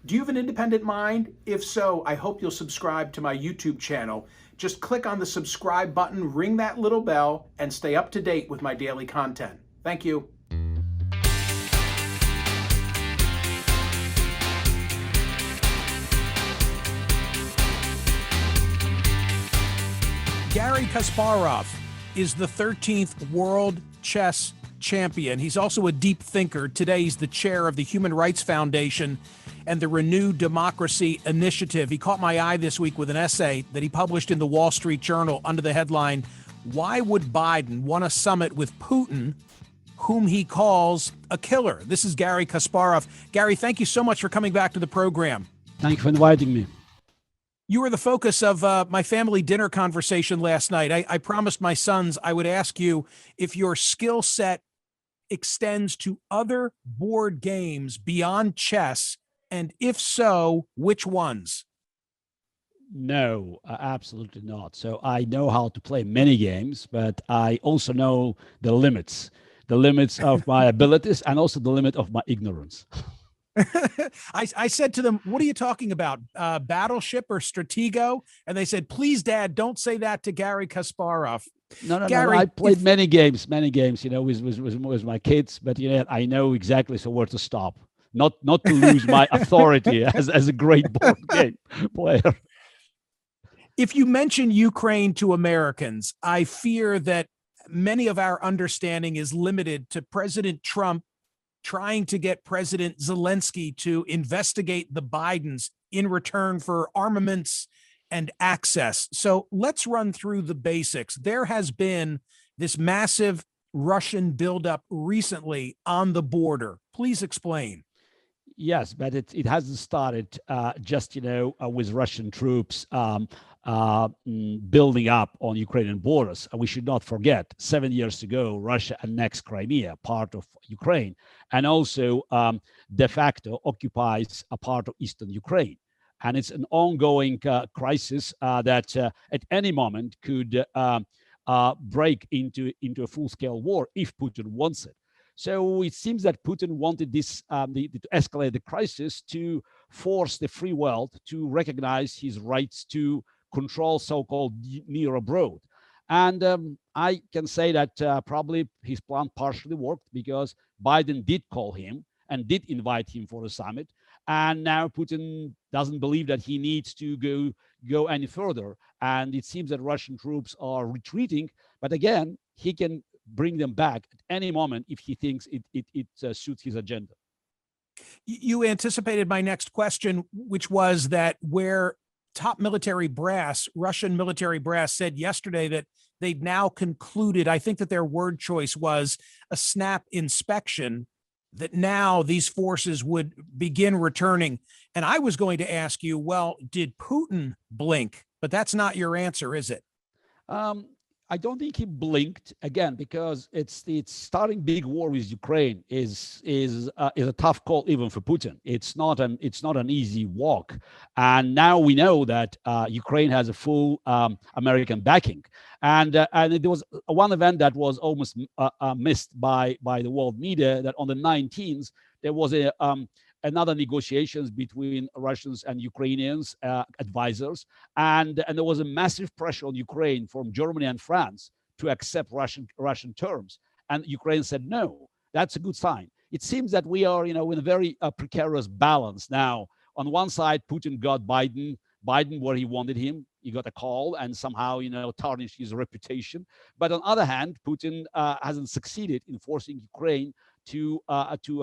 Do you have an independent mind? If so, I hope you'll subscribe to my YouTube channel. Just click on the subscribe button, ring that little bell, and stay up to date with my daily content. Thank you. Garry Kasparov is the 13th world chess champion. He's also a deep thinker. Today, he's the chair of the Human Rights Foundation and the Renew Democracy Initiative. He caught my eye this week with an essay that he published in the Wall Street Journal under the headline, "Why Would Biden Want a Summit with Putin, whom he calls a killer?" This is Garry Kasparov. Garry, thank you so much for coming back to the program. Thank you for inviting me. You were the focus of my family dinner conversation last night. I promised my sons I would ask you if your skill set extends to other board games beyond chess, and if so, which ones? No, absolutely not. So I know how to play many games, but I also know the limits of my abilities and also the limit of my ignorance. I said to them, "What are you talking about? Battleship or Stratego?" And they said, "Please, Dad, don't say that to Garry Kasparov." No. Garry, I played many games, with my kids, but I know exactly where to stop, not to lose my authority as a great board game player. If you mention Ukraine to Americans, I fear that many of our understanding is limited to President Trump trying to get President Zelensky to investigate the Bidens in return for armaments and access. So let's run through the basics. There has been this massive Russian buildup recently on the border. Please explain. Yes, but it hasn't started just with Russian troops building up on Ukrainian borders. And we should not forget, 7 years ago, Russia annexed Crimea, part of Ukraine, and also de facto occupies a part of eastern Ukraine. And it's an ongoing crisis that at any moment could break into a full-scale war if Putin wants it. So it seems that Putin wanted this to escalate the crisis to force the free world to recognize his rights to control so-called near abroad. And I can say that probably his plan partially worked, because Biden did call him and did invite him for a summit. And now Putin doesn't believe that he needs to go any further. And it seems that Russian troops are retreating. But again, he can bring them back at any moment if he thinks it suits his agenda. You anticipated my next question, which was that where top military brass, Russian military brass, said yesterday that they've now concluded, I think that their word choice was a snap inspection, that now these forces would begin returning. And I was going to ask you, well, did Putin blink? But that's not your answer, is it? I don't think he blinked, again, because it's starting big war with Ukraine is a tough call even for Putin. It's not an easy walk, and now we know that Ukraine has a full American backing, and there was one event that was almost missed by the world media, that on the 19th there was another negotiations between Russians and Ukrainians advisors, and there was a massive pressure on Ukraine from Germany and France to accept Russian terms, and Ukraine said no. That's a good sign. It seems that we are, in a very precarious balance now. On one side, Putin got Biden where he wanted him. He got a call and somehow, tarnished his reputation. But on the other hand, Putin hasn't succeeded in forcing Ukraine to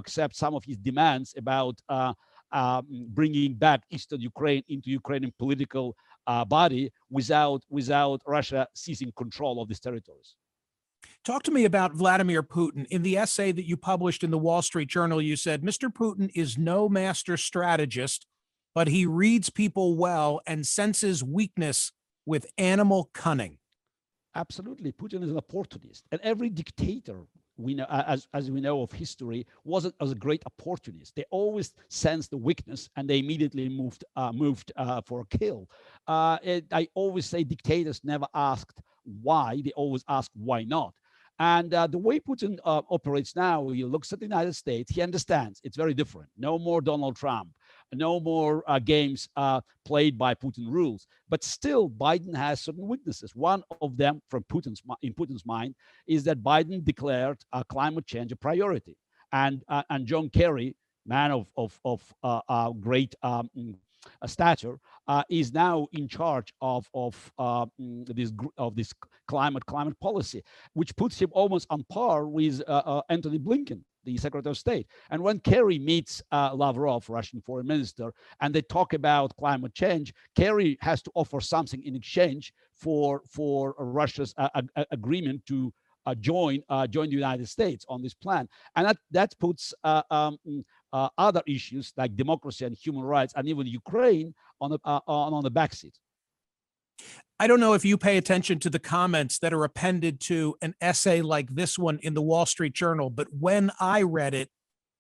accept some of his demands about bringing back Eastern Ukraine into Ukrainian political body without Russia seizing control of these territories. Talk to me about Vladimir Putin. In the essay that you published in the Wall Street Journal, you said, "Mr. Putin is no master strategist, but he reads people well and senses weakness with animal cunning." Absolutely. Putin is an opportunist. And every dictator we know, as we know of history, wasn't as a great opportunist. They always sensed the weakness and they immediately moved for a kill. I always say dictators never asked why, they always asked why not. And the way Putin operates now, he looks at the United States, he understands it's very different. No more Donald Trump. no more games played by Putin rules. But still, Biden has certain weaknesses. One of them, in Putin's mind, is that Biden declared climate change a priority, and John Kerry, man of great stature, is now in charge of this climate policy, which puts him almost on par with Antony Blinken, the Secretary of State. And when Kerry meets Lavrov, Russian foreign minister, and they talk about climate change, Kerry has to offer something in exchange for Russia's agreement to join the United States on this plan, and that puts other issues like democracy and human rights, and even Ukraine on the backseat. I don't know if you pay attention to the comments that are appended to an essay like this one in the Wall Street Journal, but when I read it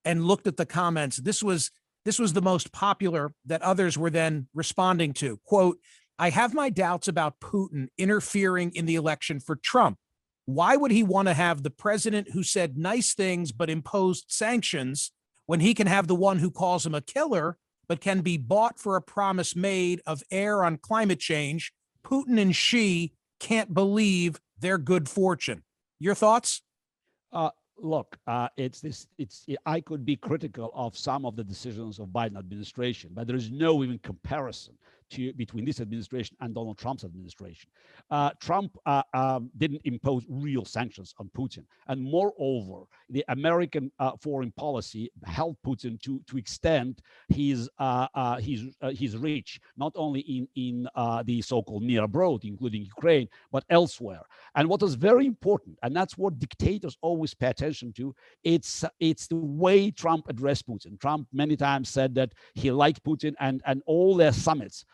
and looked at the comments, this was the most popular that others were then responding to. Quote, "I have my doubts about Putin interfering in the election for Trump. Why would he want to have the president who said nice things but imposed sanctions when he can have the one who calls him a killer but can be bought for a promise made of air on climate change? Putin and Xi can't believe their good fortune." Your thoughts? Look, I could be critical of some of the decisions of Biden administration, but there is no even comparison between this administration and Donald Trump's administration. Trump didn't impose real sanctions on Putin, and moreover, the American foreign policy helped Putin to extend his reach, not only in the so-called near abroad, including Ukraine, but elsewhere. And what is very important, and that's what dictators always pay attention to, it's the way Trump addressed Putin. Trump many times said that he liked Putin, and all their summits,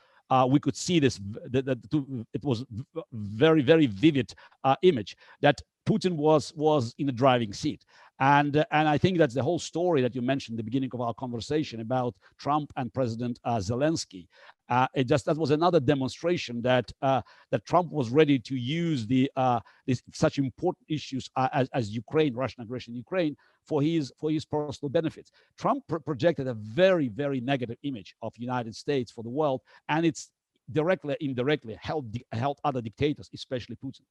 we could see this, it was very, very vivid image that Putin was in the driving seat. And I think that's the whole story that you mentioned at the beginning of our conversation about Trump and President Zelensky. That was another demonstration that Trump was ready to use such important issues as Ukraine, Russian aggression in Ukraine, for his personal benefits. Trump projected a very, very negative image of the United States for the world, and it's directly, indirectly helped other dictators, especially Putin.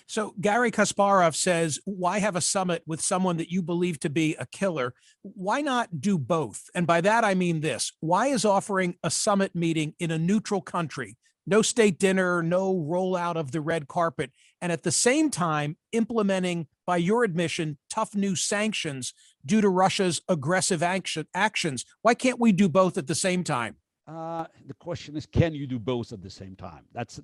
So Garry Kasparov says, why have a summit with someone that you believe to be a killer? Why not do both? And by that, I mean this. Why is offering a summit meeting in a neutral country, no state dinner, no rollout of the red carpet, and at the same time implementing, by your admission, tough new sanctions due to Russia's aggressive actions? Why can't we do both at the same time? The question is, can you do both at the same time? This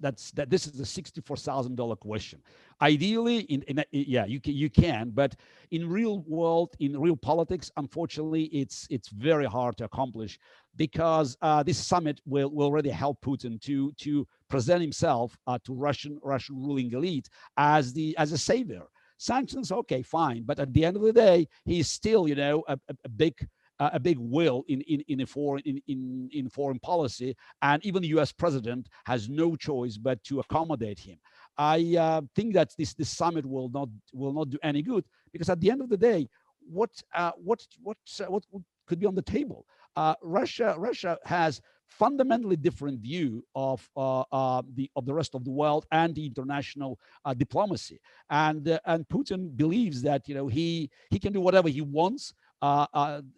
is the $64,000 question. Ideally, yeah, you can, but in real world, in real politics, unfortunately, it's very hard to accomplish, because this summit will already help Putin to present himself to Russian ruling elite as a savior. Sanctions, okay, fine, but at the end of the day, he's still, a big will in foreign policy, and even the U.S. president has no choice but to accommodate him. I think that this summit will not do any good, because at the end of the day, what could be on the table? Russia has fundamentally different view of the rest of the world and the international diplomacy, and Putin believes that he can do whatever he wants,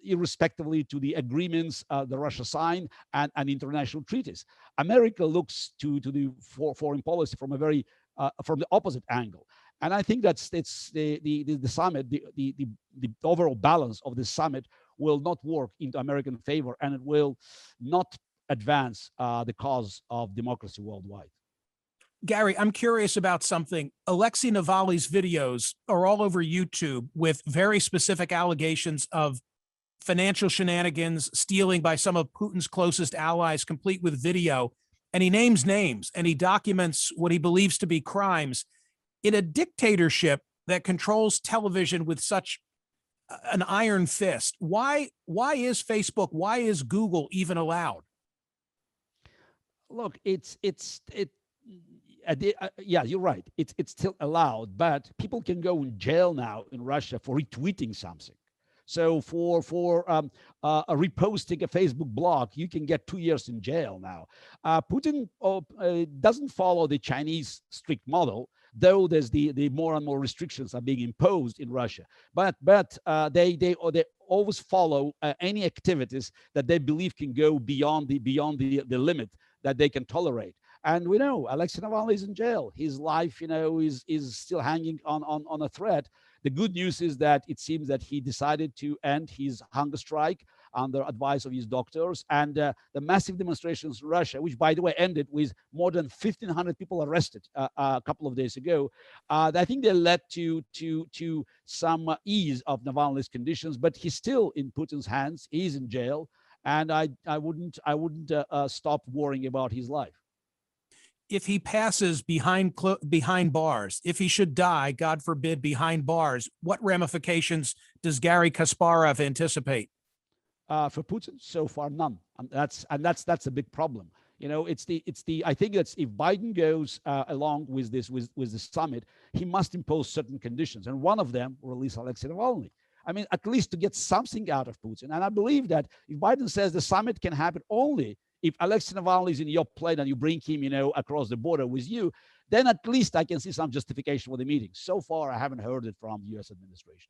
irrespectively to the agreements that Russia signed and international treaties. America looks to the foreign policy from a very from the opposite angle, and I think it's the summit, the overall balance of this summit will not work into American favor, and it will not advance the cause of democracy worldwide. Garry, I'm curious about something. Alexei Navalny's videos are all over YouTube with very specific allegations of financial shenanigans, stealing by some of Putin's closest allies, complete with video. And he names names and he documents what he believes to be crimes. In a dictatorship that controls television with such an iron fist, why is Facebook, why is Google even allowed? Look, yeah, you're right. It's still allowed, but people can go in jail now in Russia for retweeting something. So for reposting a Facebook blog, you can get 2 years in jail now. Putin doesn't follow the Chinese strict model, though there's the more and more restrictions are being imposed in Russia. But they always follow any activities that they believe can go beyond the limit that they can tolerate. And we know Alexei Navalny is in jail. His life, is still hanging on a thread. The good news is that it seems that he decided to end his hunger strike under advice of his doctors. And the massive demonstrations in Russia, which, by the way, ended with more than 1,500 people arrested a couple of days ago, I think they led to some ease of Navalny's conditions. But he's still in Putin's hands. He's in jail, and I wouldn't stop worrying about his life. If he passes behind bars, if he should die, God forbid, behind bars, what ramifications does Garry Kasparov anticipate? For Putin, so far none, and that's a big problem. It's the I think that's if Biden goes along with this with the summit, he must impose certain conditions, and one of them, release Alexei Navalny. I mean, at least to get something out of Putin. And I believe that if Biden says the summit can happen only if Alexei Navalny is in your plane and you bring him, across the border with you, then at least I can see some justification for the meeting. So far, I haven't heard it from the U.S. administration.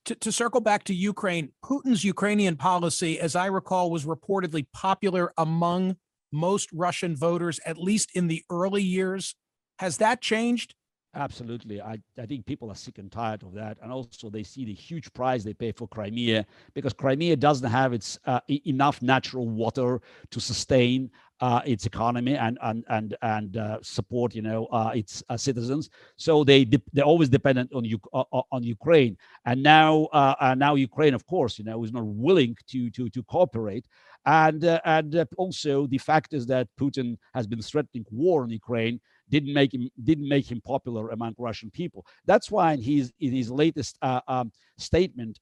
To circle back to Ukraine, Putin's Ukrainian policy, as I recall, was reportedly popular among most Russian voters, at least in the early years. Has that changed? Absolutely. I think people are sick and tired of that. And also they see the huge price they pay for Crimea, because Crimea doesn't have its enough natural water to sustain its economy and support its citizens. So they're always dependent on Ukraine. And now Ukraine, of course, is not willing to cooperate. And also the fact is that Putin has been threatening war on Ukraine didn't make him popular among Russian people. That's why in his latest statement,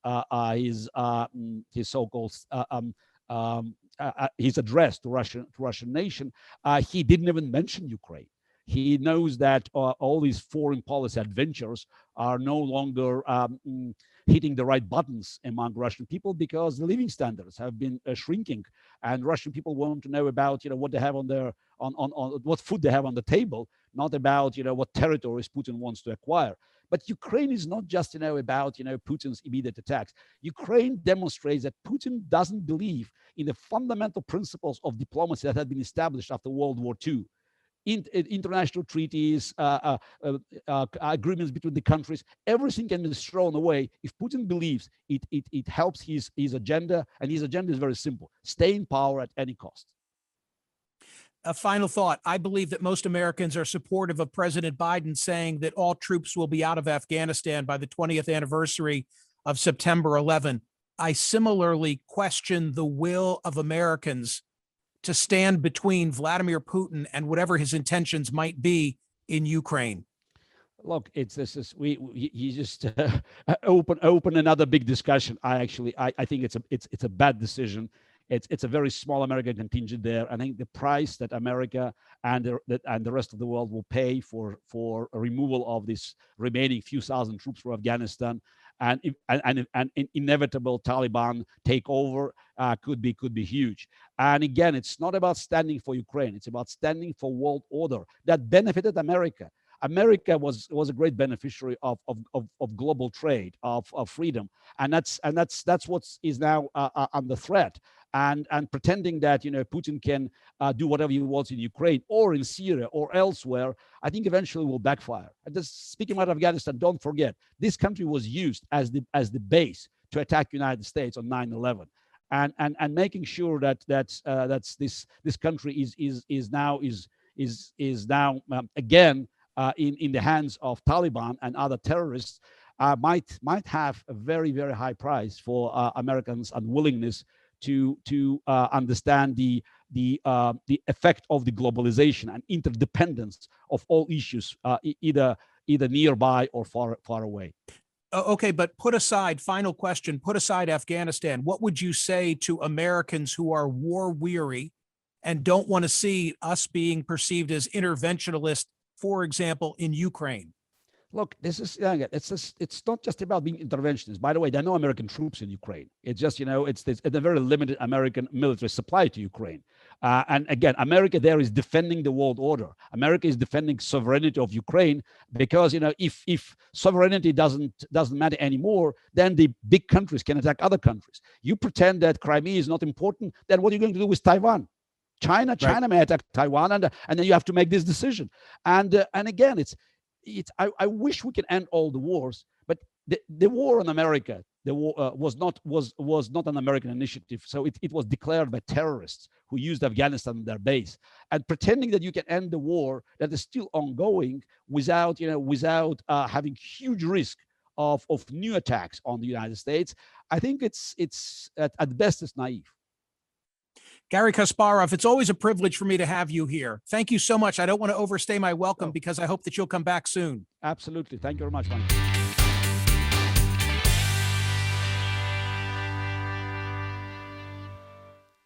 his so-called his address to Russian nation, he didn't even mention Ukraine. He knows that all these foreign policy adventures are no longer hitting the right buttons among Russian people, because the living standards have been shrinking, and Russian people want to know about what they have on their on what food they have on the table, not about what territories Putin wants to acquire. But Ukraine is not just about Putin's immediate attacks. Ukraine demonstrates that Putin doesn't believe in the fundamental principles of diplomacy that had been established after World War II. International treaties, agreements between the countries, everything can be thrown away if Putin believes it helps his agenda, and his agenda is very simple: stay in power at any cost. A final thought. I believe that most Americans are supportive of President Biden saying that all troops will be out of Afghanistan by the 20th anniversary of September 11. I similarly question the will of Americans to stand between Vladimir Putin and whatever his intentions might be in Ukraine. Look, you just open another big discussion. I think it's a bad decision. It's a very small American contingent there. I think the price that America and the rest of the world will pay for a removal of this remaining few thousand troops from Afghanistan and inevitable Taliban takeover could be huge. And again, it's not about standing for Ukraine. It's about standing for world order that benefited America. America was a great beneficiary of global trade, of freedom, and that's what is now under threat. And pretending that Putin can do whatever he wants in Ukraine or in Syria or elsewhere, I think eventually will backfire. And just speaking about Afghanistan, don't forget this country was used as the base to attack United States on 9/11, and making sure that this country is now again in the hands of Taliban and other terrorists might have a very, very high price for Americans' unwillingness to understand the effect of the globalization and interdependence of all issues, either nearby or far away. Okay, but final question, put aside Afghanistan. What would you say to Americans who are war weary and don't want to see us being perceived as interventionist, for example, in Ukraine? Look, this is it's not just about being interventionists. By the way, there are no American troops in Ukraine. It's just it's a very limited American military supply to Ukraine. And again, America there is defending the world order. America is defending sovereignty of Ukraine because if sovereignty doesn't matter anymore, then the big countries can attack other countries. You pretend that Crimea is not important, then what are you going to do with Taiwan? China may attack Taiwan, and then you have to make this decision. And again, I wish we could end all the wars, but the war on America, the war was not an American initiative. So it was declared by terrorists who used Afghanistan as their base, and pretending that you can end the war that is still ongoing without having huge risk of new attacks on the United States. I think it's at best it's naive. Garry Kasparov, it's always a privilege for me to have you here. Thank you so much. I don't want to overstay my welcome because I hope that you'll come back soon. Absolutely. Thank you very much, man.